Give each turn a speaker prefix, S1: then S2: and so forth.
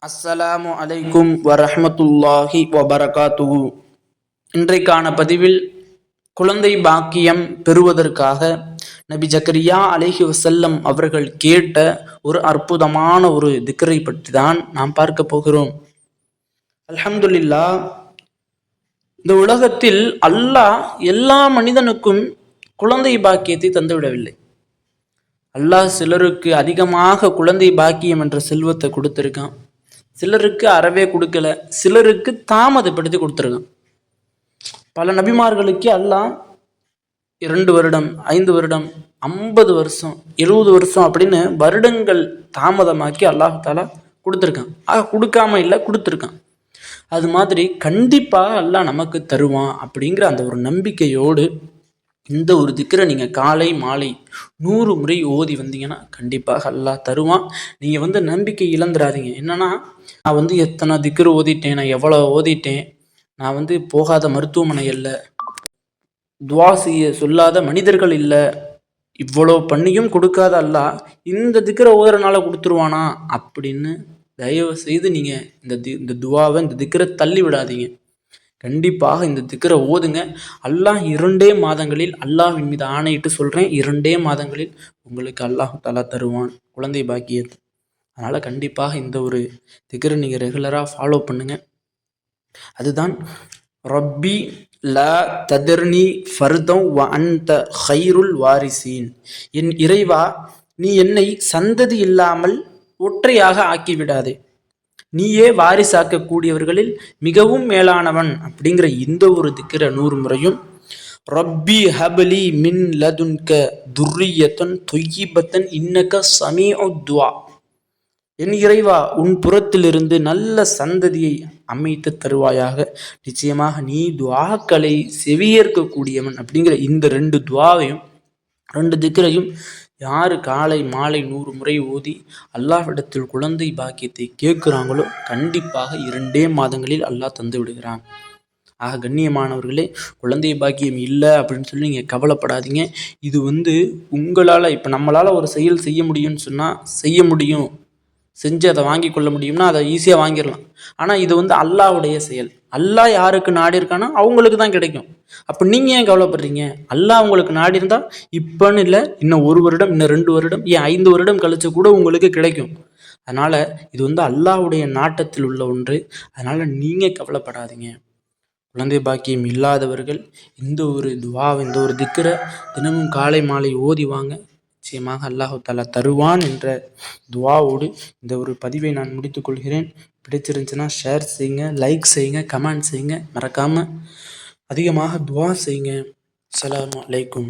S1: அஸ்ஸலாமு அலைக்கும் வரஹ்மத்துல்லாஹி வபரகாத்துஹு. இன்றைக்கான பதிவில் குழந்தை பாக்கியம் பெறுவதற்காக நபி ஜக்கரியா அலைஹி வஸல்லம் அவர்கள் கேட்ட ஒரு அற்புதமான ஒரு திக்ரை பற்றி தான் நாம் பார்க்க போகிறோம். அல்ஹம்துலில்லாஹ், இந்த உலகத்தில் அல்லாஹ் எல்லா மனிதனுக்கும் குழந்தை பாக்கியத்தை தந்துவிடவில்லை. அல்லாஹ் சிலருக்கு அதிகமாக குழந்தை பாக்கியம் என்ற செல்வத்தை கொடுத்திருக்கான், சிலருக்கு அறவே கொடுக்கல, சிலருக்கு தாமதப்படுத்தி கொடுத்துருக்கான். பல நபிமார்களுக்கு அல்லாஹ் 2 வருடம், 5 வருடம், 50 வருஷம், 70 வருஷம் அப்படின்னு வருடங்கள் தாமதமாக்கி அல்லாஹ் தாலா கொடுத்துருக்கான். கொடுக்காம இல்லை, கொடுத்துருக்கான். அது மாதிரி கண்டிப்பாக அல்லாஹ் நமக்கு தருவான் அப்படிங்கிற அந்த ஒரு நம்பிக்கையோடு இந்த ஒரு திக்ரை நீங்கள் காலை மாலை 100 முறை ஓதி வந்தீங்கன்னா கண்டிப்பாக அல்லாஹ் தருவான். நீங்கள் நம்பிக்கை இழந்துடாதீங்க. என்னன்னா, நான் எத்தனை திக்ரு ஓதிட்டேன், நான் எவ்வளோ ஓதிட்டேன், நான் போகாத மருத்துவமனை இல்லை, துவா செய்ய சொல்லாத மனிதர்கள் இல்லை, இவ்வளோ பண்ணியும் கொடுக்காத அல்லாஹ் இந்த திக்ரை ஓதுறனால கொடுத்துருவானா அப்படின்னு தயவு செய்து நீங்கள் இந்த துவாவை, இந்த திக்ரை தள்ளி விடாதீங்க. கண்டிப்பாக இந்த திக்ரை ஓதுங்க. அல்லாஹ் 2 மாதங்களில், அல்லாஹ்வின் மீது ஆணையிட்டு சொல்கிறேன், 2 மாதங்களில் உங்களுக்கு அல்லாஹ் தஆலா தருவான் குழந்தை பாக்கியத்தை. அதனால் கண்டிப்பாக இந்த ஒரு திக்ரை நீங்கள் ரெகுலராக ஃபாலோ பண்ணுங்கள். அதுதான் ரப்பி லா ததர்னி ஃபர்தம் வ அன்த ஹைருல் வாரிசீன். என் இறைவா, நீ என்னை சந்ததி இல்லாமல் ஒற்றையாக ஆக்கிவிடாதே, நீயே வாரிசாக்கக்கூடியவர்களில் மிகவும் மேலானவன் அப்படிங்கிற இந்த ஒரு திக்ரை 100 முறையும், ரப்பி ஹபலி மின் லதுன்க துர்ரியத்தன் தொய்யிபத்தன் இன்னக சமீஉ துவா. என் இறைவா, உன் புறத்திலிருந்து நல்ல சந்ததியை அமைத்து தருவாயாக, நிச்சயமாக நீ துவாக்களை செவியேற்கக்கூடியவன் அப்படிங்கிற இந்த 2 துவாவையும் 2 திக்ரையும் யார் காலை மாலை 100 முறை ஓதி அல்லாஹ்விடத்தில் குழந்தை பாக்கியத்தை கேட்குறாங்களோ கண்டிப்பாக 2 மாதங்களில் அல்லாஹ் தந்து விடுகிறான். ஆக கண்ணியமானவர்களே, குழந்தை பாக்கியம் இல்லை அப்படின்னு சொல்லி நீங்கள் கவலைப்படாதீங்க. இது உங்களால், இப்போ நம்மளால் ஒரு செயல் செய்ய முடியும்னு சொன்னால் செய்ய முடியும், செஞ்சு அதை வாங்கி கொள்ள முடியும்னா அதை ஈஸியாக வாங்கிடலாம். ஆனால் இது அல்லாஹ்வுடைய செயல். அல்லாஹ் யாருக்கு நாடி இருக்கானோ அவங்களுக்கு தான் கிடைக்கும். அப்போ நீங்கள் ஏன் கவலைப்படுறீங்க? அல்லாஹ் உங்களுக்கு நாடி இருந்தால் இப்போன்னு இல்லை, இன்னும் 1 வருடம், இன்னும் 2 வருடம், ஏன் 5 வருடம் கழிச்சு கூட உங்களுக்கு கிடைக்கும். அதனால் இது அல்லாஹ்வுடைய நாட்டத்தில் உள்ள ஒன்று. அதனால் நீங்கள் கவலைப்படாதீங்க. குழந்தை பாக்கியம் இல்லாதவர்கள் இந்த ஒரு துவா, இந்த ஒரு திக்ரை தினமும் காலை மாலை ஓதி வாங்க. நிச்சயமாக அல்லாஹ் தஆலா தருவான் என்ற துவாவோடு இந்த ஒரு பதிவை நான் முடித்துக்கொள்கிறேன். பிடிச்சிருந்துச்சுன்னா ஷேர் செய்யுங்க, லைக் செய்யுங்க, கமெண்ட் செய்யுங்க, மறக்காமல் அதிகமாக துவா செய்யுங்க. அஸ்ஸலாமு அலைக்கும்.